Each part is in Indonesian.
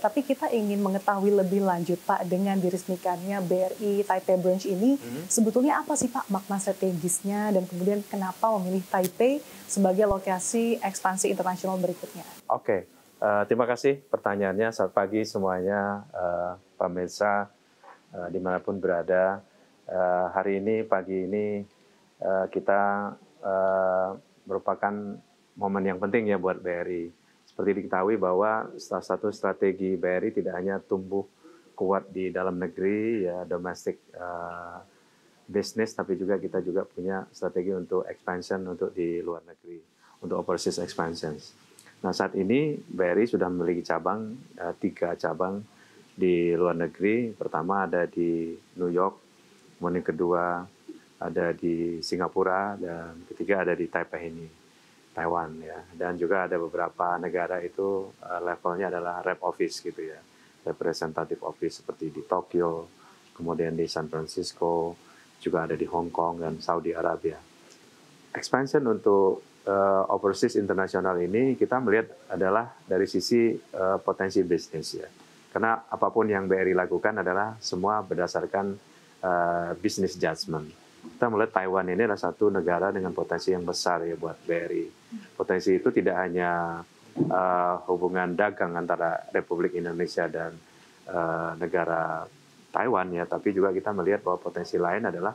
tapi kita ingin mengetahui lebih lanjut Pak, dengan diresmikannya BRI Taipei Branch ini, sebetulnya apa sih Pak makna strategisnya dan kemudian kenapa memilih Taipei sebagai lokasi ekspansi internasional berikutnya? Oke, terima kasih pertanyaannya. Selamat pagi semuanya, pemirsa dimanapun berada. Hari ini, pagi ini, kita merupakan momen yang penting ya buat BRI. Seperti diketahui bahwa salah satu strategi BRI tidak hanya tumbuh kuat di dalam negeri, ya domestic business, tapi juga kita juga punya strategi untuk expansion untuk di luar negeri, untuk overseas expansion. Nah, saat ini BRI sudah memiliki cabang, 3 cabang di luar negeri. Pertama ada di New York, kemudian kedua ada di Singapura, dan ketiga ada di Taipei ini, Taiwan ya. Dan juga ada beberapa negara itu levelnya adalah rep office gitu ya, representative office seperti di Tokyo, kemudian di San Francisco, juga ada di Hong Kong dan Saudi Arabia. Expansion untuk overseas internasional ini kita melihat adalah dari sisi potensi bisnis ya. Karena apapun yang BRI lakukan adalah semua berdasarkan business judgment. Kita melihat Taiwan ini adalah satu negara dengan potensi yang besar ya buat BRI. Potensi itu tidak hanya hubungan dagang antara Republik Indonesia dan negara Taiwan ya, tapi juga kita melihat bahwa potensi lain adalah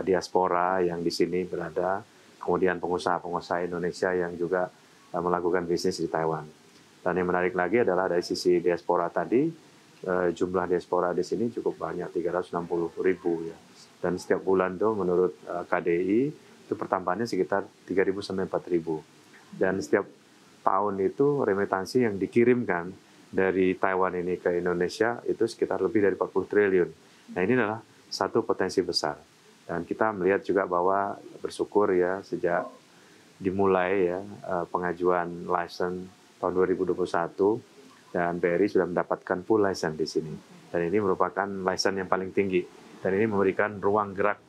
diaspora yang di sini berada, kemudian pengusaha-pengusaha Indonesia yang juga melakukan bisnis di Taiwan. Dan yang menarik lagi adalah dari sisi diaspora tadi, jumlah diaspora di sini cukup banyak, 360.000 ya. Dan setiap bulan tuh menurut KDI itu pertambahannya sekitar 3.000 sampai 4.000. Dan setiap tahun itu remitansi yang dikirimkan dari Taiwan ini ke Indonesia itu sekitar lebih dari 40 triliun. Nah, ini adalah satu potensi besar. Dan kita melihat juga bahwa bersyukur ya sejak dimulai ya pengajuan license tahun 2021 dan BRI sudah mendapatkan full license di sini. Dan ini merupakan license yang paling tinggi. Dan ini memberikan ruang gerak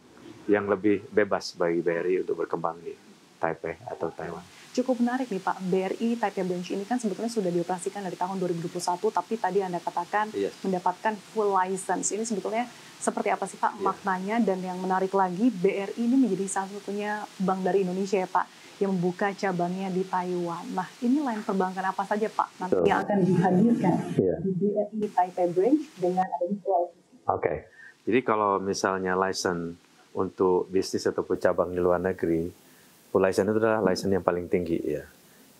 yang lebih bebas bagi BRI untuk berkembang di Taipei atau Taiwan. Cukup menarik nih Pak, BRI Taipei Branch ini kan sebetulnya sudah dioperasikan dari tahun 2021, tapi tadi Anda katakan mendapatkan full license. Ini sebetulnya seperti apa sih Pak maknanya? Dan yang menarik lagi, BRI ini menjadi satu-satunya bank dari Indonesia ya Pak, yang membuka cabangnya di Taiwan. Nah, ini lain perbankan apa saja Pak nanti yang akan dihadirkan di BRI Taipei Branch dengan adanya full license? Oke. Jadi kalau misalnya license untuk bisnis ataupun cabang di luar negeri, full license itu adalah license yang paling tinggi ya.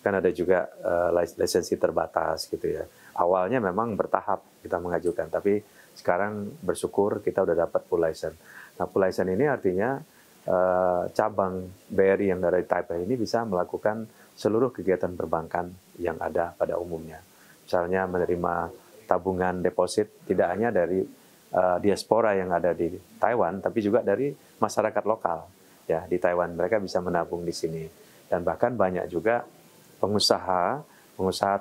Kan ada juga lisensi terbatas gitu ya. Awalnya memang bertahap kita mengajukan, tapi sekarang bersyukur kita udah dapat full license. Nah, full license ini artinya cabang BRI yang dari Taipei ini bisa melakukan seluruh kegiatan perbankan yang ada pada umumnya. Misalnya menerima tabungan deposit tidak hanya dari diaspora yang ada di Taiwan, tapi juga dari masyarakat lokal ya di Taiwan. Mereka bisa menabung di sini. Dan bahkan banyak juga pengusaha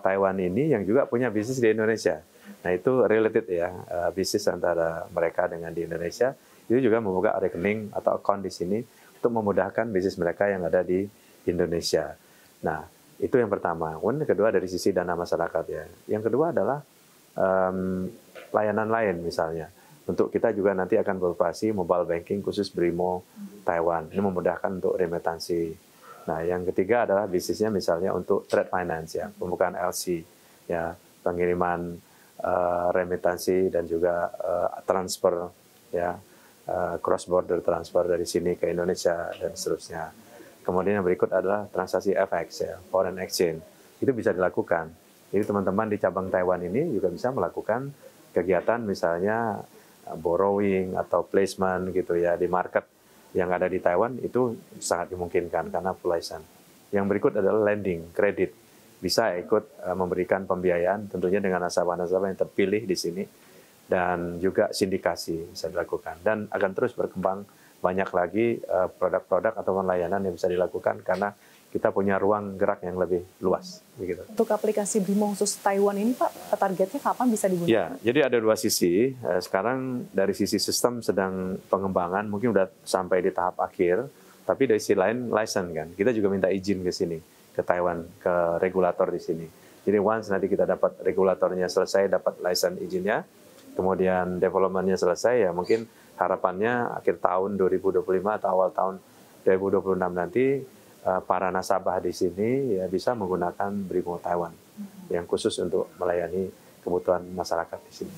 Taiwan ini yang juga punya bisnis di Indonesia. Nah, itu related ya, bisnis antara mereka dengan di Indonesia. Itu juga membuka rekening atau account di sini untuk memudahkan bisnis mereka yang ada di Indonesia. Nah, itu yang pertama. Kemudian kedua dari sisi dana masyarakat ya. Yang kedua adalah layanan lain misalnya. Untuk kita juga nanti akan beroperasi mobile banking khusus BRIMO Taiwan. Ini memudahkan untuk remitansi. Nah, yang ketiga adalah bisnisnya misalnya untuk trade finance ya, pembukaan LC ya, pengiriman remitansi dan juga transfer ya, cross border transfer dari sini ke Indonesia dan seterusnya. Kemudian yang berikut adalah transaksi FX ya, foreign exchange. Itu bisa dilakukan. Jadi teman-teman di cabang Taiwan ini juga bisa melakukan kegiatan misalnya borrowing atau placement gitu ya di market yang ada di Taiwan, itu sangat dimungkinkan karena full license. Yang berikut adalah lending, kredit. Bisa ikut memberikan pembiayaan tentunya dengan nasabah-nasabah yang terpilih di sini, dan juga sindikasi bisa dilakukan. Dan akan terus berkembang banyak lagi produk-produk atau layanan yang bisa dilakukan karena kita punya ruang gerak yang lebih luas. Begitu. Untuk aplikasi BRIMO khusus Taiwan ini Pak, targetnya kapan bisa digunakan? Ya, jadi ada dua sisi. Sekarang dari sisi sistem sedang pengembangan, mungkin udah sampai di tahap akhir. Tapi dari sisi lain license kan, kita juga minta izin ke sini, ke Taiwan, ke regulator di sini. Jadi once nanti kita dapat regulatornya selesai, dapat license izinnya, kemudian development-nya selesai, ya mungkin harapannya akhir tahun 2025 atau awal tahun 2026 nanti para nasabah di sini ya bisa menggunakan Brimo Taiwan yang khusus untuk melayani kebutuhan masyarakat di sini.